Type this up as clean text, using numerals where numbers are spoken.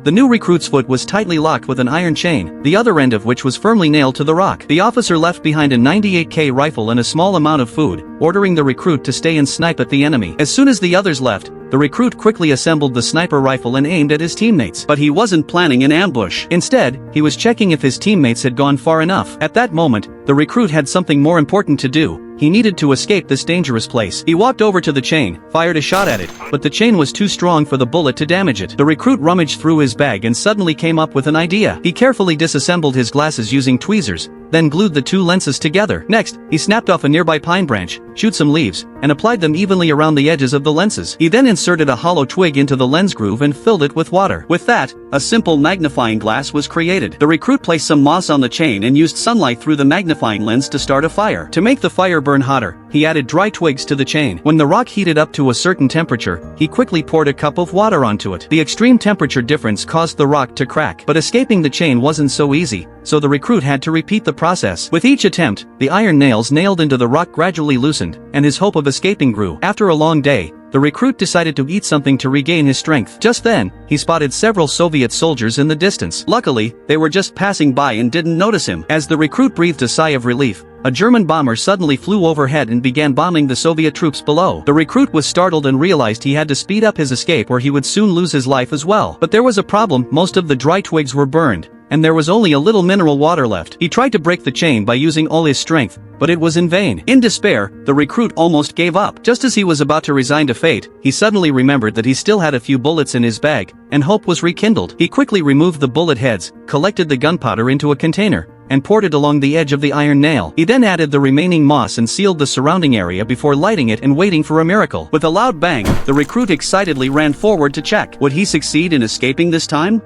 The new recruit's foot was tightly locked with an iron chain, the other end of which was firmly nailed to the rock. The officer left behind a 98K rifle and a small amount of food, ordering the recruit to stay and snipe at the enemy. As soon as the others left, the recruit quickly assembled the sniper rifle and aimed at his teammates. But he wasn't planning an ambush. Instead, he was checking if his teammates had gone far enough. At that moment, the recruit had something more important to do. He needed to escape this dangerous place. He walked over to the chain, fired a shot at it, but the chain was too strong for the bullet to damage it. The recruit rummaged through his bag and suddenly came up with an idea. He carefully disassembled his glasses using tweezers, then glued the two lenses together. Next, he snapped off a nearby pine branch, chewed some leaves, and applied them evenly around the edges of the lenses. He then inserted a hollow twig into the lens groove and filled it with water. With that, a simple magnifying glass was created. The recruit placed some moss on the chain and used sunlight through the magnifying lens to start a fire. To make the fire burn hotter, he added dry twigs to the chain. When the rock heated up to a certain temperature, he quickly poured a cup of water onto it. The extreme temperature difference caused the rock to crack. But escaping the chain wasn't so easy, so the recruit had to repeat the process. With each attempt, the iron nails nailed into the rock gradually loosened, and his hope of escaping grew. After a long day, the recruit decided to eat something to regain his strength. Just then, he spotted several Soviet soldiers in the distance. Luckily, they were just passing by and didn't notice him. As the recruit breathed a sigh of relief, a German bomber suddenly flew overhead and began bombing the Soviet troops below. The recruit was startled and realized he had to speed up his escape or he would soon lose his life as well. But there was a problem: most of the dry twigs were burned, and there was only a little mineral water left. He tried to break the chain by using all his strength, but it was in vain. In despair, the recruit almost gave up. Just as he was about to resign to fate, he suddenly remembered that he still had a few bullets in his bag, and hope was rekindled. He quickly removed the bullet heads, collected the gunpowder into a container, and poured it along the edge of the iron nail. He then added the remaining moss and sealed the surrounding area before lighting it and waiting for a miracle. With a loud bang, the recruit excitedly ran forward to check. Would he succeed in escaping this time?